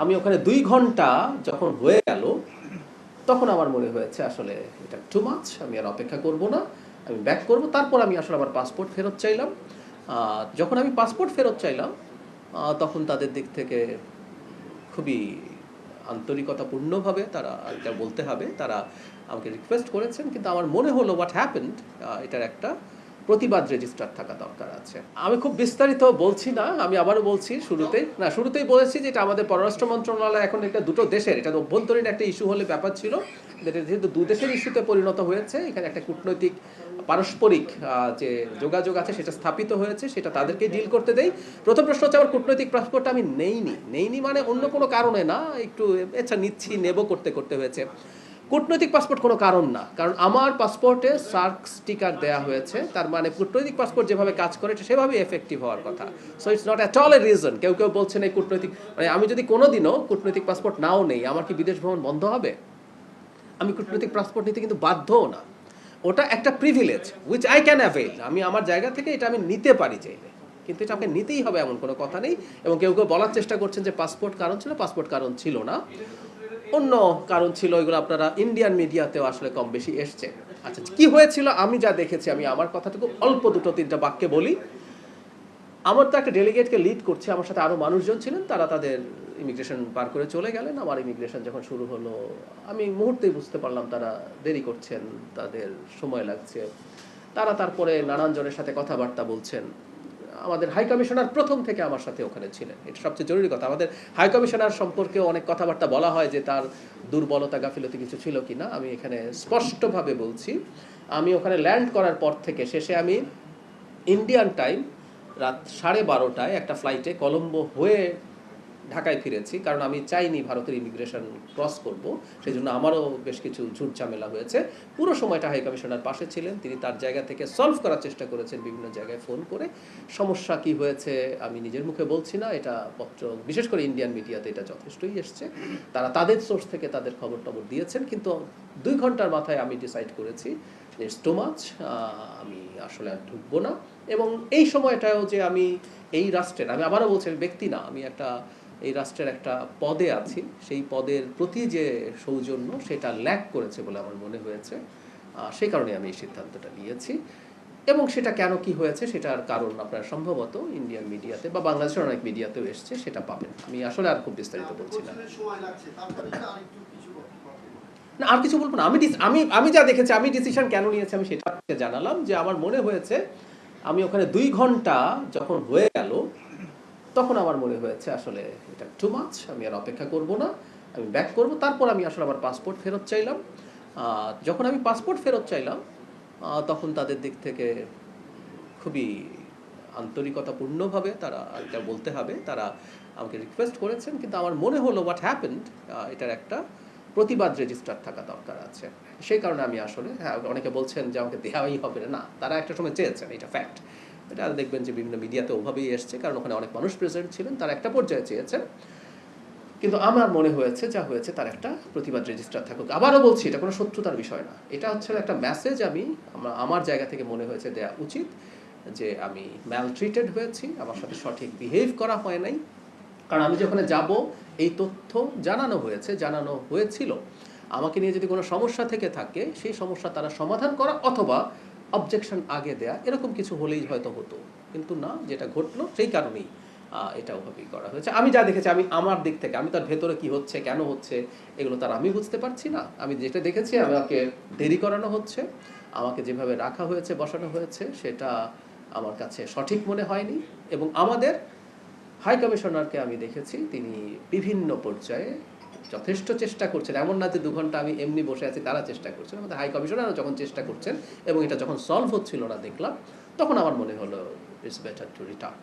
আমি ওখানে ২ ঘন্টা যখন হয়ে গেল, তখন আমার মনে হয়েছে আসলে এটা টু মাচ, আমি আর অপেক্ষা করব না, আমি ব্যাক করব। তারপর আমি আসলে আমার পাসপোর্ট ফেরত চাইলাম। যখন আমি পাসপোর্ট ফেরত চাইলাম, তখন তাদের দিক থেকে খুবই আন্তরিকতাপূর্ণভাবে তারা, এটা বলতে হবে, তারা আমাকে রিকোয়েস্ট করেছেন। কিন্তু আমার মনে হলো হোয়াট হ্যাপেন্ড, এটার একটা প্রতিবাদ রেজিস্টার থাকা দরকার আছে। আমি খুব বিস্তারিত বলছি না, আমি আবারও বলছি, শুরুতেই বলেছি যে এটা আমাদের পররাষ্ট্র মন্ত্রণালয়, এখন এটা দুটো দেশের, এটা অভ্যন্তরীণ একটা ইস্যু হলে ব্যাপার ছিল, এটা যেহেতু দু দেশের ইস্যুতে পরিণত হয়েছে, এখানে একটা কূটনৈতিক পারস্পরিক যে যোগাযোগ আছে সেটা স্থাপিত হয়েছে, সেটা তাদেরকে ডিল করতে দেই। প্রথম প্রশ্ন হচ্ছে, আমার কূটনৈতিক পাসপোর্টটা আমি নেইনি মানে অন্য কোনো কারণে না, একটু আচ্ছা নিচ্ছি নেব করতে করতে হয়েছে। কূটনৈতিক পাসপোর্ট কোনো কারণ না, কারণ আমার পাসপোর্টে সার্ক স্টিকার দেওয়া হয়েছে, তার মানে কূটনৈতিক পাসপোর্ট যেভাবে কাজ করে সেভাবেই এফেক্টিভ হওয়ার কথা। So it's not at all a reason. কেউ বলছেন এই কূটনৈতিক, মানে আমি যদি কোনোদিনও কূটনৈতিক পাসপোর্ট নাও নেই, আমার কি বিদেশ ভ্রমণ বন্ধ হবে? আমি কূটনৈতিক পাসপোর্ট নিতে কিন্তু বাধ্যও না, ওটা একটা privilege which I can avail. আমি আমার জায়গা থেকে এটা আমি নিতে পারি চাইলে, কিন্তু এটা আমাকে নিতেই হবে এমন কোনো কথা নেই। এবং কেউ বলার চেষ্টা করছেন যে পাসপোর্ট কারণ ছিল, পাসপোর্ট কারণ ছিল না, অন্য কারণ ছিল। এগুলো আপনারা ইন্ডিয়ান মিডিয়াতেও আসলে কম বেশি এসছে। আচ্ছা, কি হয়েছিল আমি যা দেখেছি, আমি আমার কথাটুকু অল্প দুটো তিনটা বাক্যে বলি। আমার তো একটা ডেলিগেটকে লিড করছে, আমার সাথে আরও মানুষজন ছিলেন, তারা তাদের ইমিগ্রেশন পার করে চলে গেলেন। আমার ইমিগ্রেশন যখন শুরু হলো, আমি মুহূর্তেই বুঝতে পারলাম তারা দেরি করছেন, তাদের সময় লাগছে। তারা তারপরে নানান জনের সাথে কথাবার্তা বলছেন। আমাদের হাই কমিশনার প্রথম থেকে আমার সাথে ওখানে ছিলেন, এটা সবচেয়ে জরুরি কথা। আমাদের হাই কমিশনার সম্পর্কেও অনেক কথাবার্তা বলা হয় যে তার দুর্বলতা গাফিলতি কিছু ছিল কি না। আমি এখানে স্পষ্টভাবে বলছি, আমি ওখানে ল্যান্ড করার পর থেকে শেষে আমি ইন্ডিয়ান টাইম রাত 12:30টায় একটা ফ্লাইটে কলম্বো হয়ে ঢাকায় ফিরেছি, কারণ আমি চাইনি ভারতের ইমিগ্রেশন ক্রস করব। সেই জন্য আমারও বেশ কিছু ঝুট ঝামেলা হয়েছে। পুরো সময়টা হাই কমিশনার পাশে ছিলেন, তিনি তার জায়গা থেকে সলভ করার চেষ্টা করেছেন বিভিন্ন জায়গায় ফোন করে। সমস্যা কি হয়েছে আমি নিজের মুখে বলছি না, এটা পত্র, বিশেষ করে ইন্ডিয়ান মিডিয়াতে এটা যথেষ্টই এসছে। তারা তাদের সোর্স থেকে তাদের খবর টবর দিয়েছেন, কিন্তু 2 ঘন্টার মাথায় আমি ডিসাইড করেছি যে ইটস টু মাচ, আমি আসলে আর ঢুকবো না। এবং এই সময়টাও যে আমি এই রাষ্ট্রের, আমি আবারও বলছি ব্যক্তি না, আমি একটা এই রাষ্ট্রের একটা পদে আছি, সেই পদের প্রতি যে সৌজন্য সেটা ল্যাক করেছে বলে আমার মনে হয়েছে। সেই কারণে আমি এই সিদ্ধান্তটা নিয়েছি। এবং সেটা কেন কি হয়েছে সেটার কারণ আপনারা সম্ভবত ইন্ডিয়ান মিডিয়াতে বা বাংলাদেশের অনেক মিডিয়াতেও এসছে, সেটা পাবেন। আমি আসলে আর খুব বিস্তারিত বলছি না। না, আর কিছু বলবো না। আমি যা দেখেছি, আমি ডিসিশন কেন নিয়েছি আমি সেটা জানালাম, যে আমার মনে হয়েছে আমি ওখানে ২ ঘন্টা যখন হয়ে গেল, তখন আমার মনে হয়েছে আসলে এটা টু মাচ, আমি আর অপেক্ষা করব না, আমি ব্যাক করব। তারপর আমি আসলে আমার পাসপোর্ট ফেরত চাইলাম। যখন আমি পাসপোর্ট ফেরত চাইলাম, তখন তাদের দিক থেকে খুবই আন্তরিকতাপূর্ণভাবে তারা, এটা বলতে হবে, তারা আমাকে রিকোয়েস্ট করেছেন। কিন্তু আমার মনে হলো হোয়াট হ্যাপেন্ড, এটার একটা প্রতিবাদ রেজিস্টার থাকা দরকার আছে। সেই কারণে আমি আসলে, হ্যাঁ, অনেকে বলছেন যে আমাকে দেওয়াই হবে না, তারা একটা সময় চেয়েছেন, এটা ফ্যাক্ট। এটা দেখবেন যে বিভিন্ন মিডিয়াতে ওভাবেই এসছে, কারণ ওখানে অনেক মানুষ প্রেজেন্ট ছিলেন, তারা একটা পর্যায়ে চেয়েছেন। কিন্তু আমার মনে হয়েছে যা হয়েছে তার একটা প্রতিবাদ রেজিস্টার থাকুক। আবারও বলছি, এটা কোনো শত্রুতার বিষয় না, এটা হচ্ছে একটা মেসেজ। আমার জায়গা থেকে মনে হয়েছে দেয়া উচিত যে আমি ম্যালট্রিটেড হয়েছি, আমার সাথে সঠিক বিহেভ করা হয় নাই। কারণ আমি যখন যাব, এই তথ্য জানানো হয়েছিল। আমাকে নিয়ে যদি কোনো সমস্যা থেকে থাকে, সেই সমস্যা তারা সমাধান করা অথবা অবজেকশন আগে দেয়া, এরকম কিছু হলেই হয়তো হতো। কিন্তু না, যেটা ঘটলো সেই কারণেই এটা ওভাবেই করা হয়েছে। আমি যা দেখেছি, আমি আমার দিক থেকে, আমি তার ভেতরে কি হচ্ছে, কেন হচ্ছে, এগুলো তার আমি বুঝতে পারছি না। আমি যেটা দেখেছি, আমাকে দেরি করানো হচ্ছে, আমাকে যেভাবে রাখা হয়েছে, বসানো হয়েছে, সেটা আমার কাছে সঠিক মনে হয়নি। এবং আমাদের হাই কমিশনারকে আমি দেখেছি, তিনি বিভিন্ন পর্যায়ে যথেষ্ট চেষ্টা করছেন। এমন না যে 2 ঘন্টা আমি এমনি বসে আছি, তারা চেষ্টা করছেন। আমাদের হাই কমিশনারও যখন চেষ্টা করছেন এবং এটা যখন সলভ হচ্ছিল না দেখলাম, তখন আমার মনে হলো ইটস বেটার টু রিটার্ন।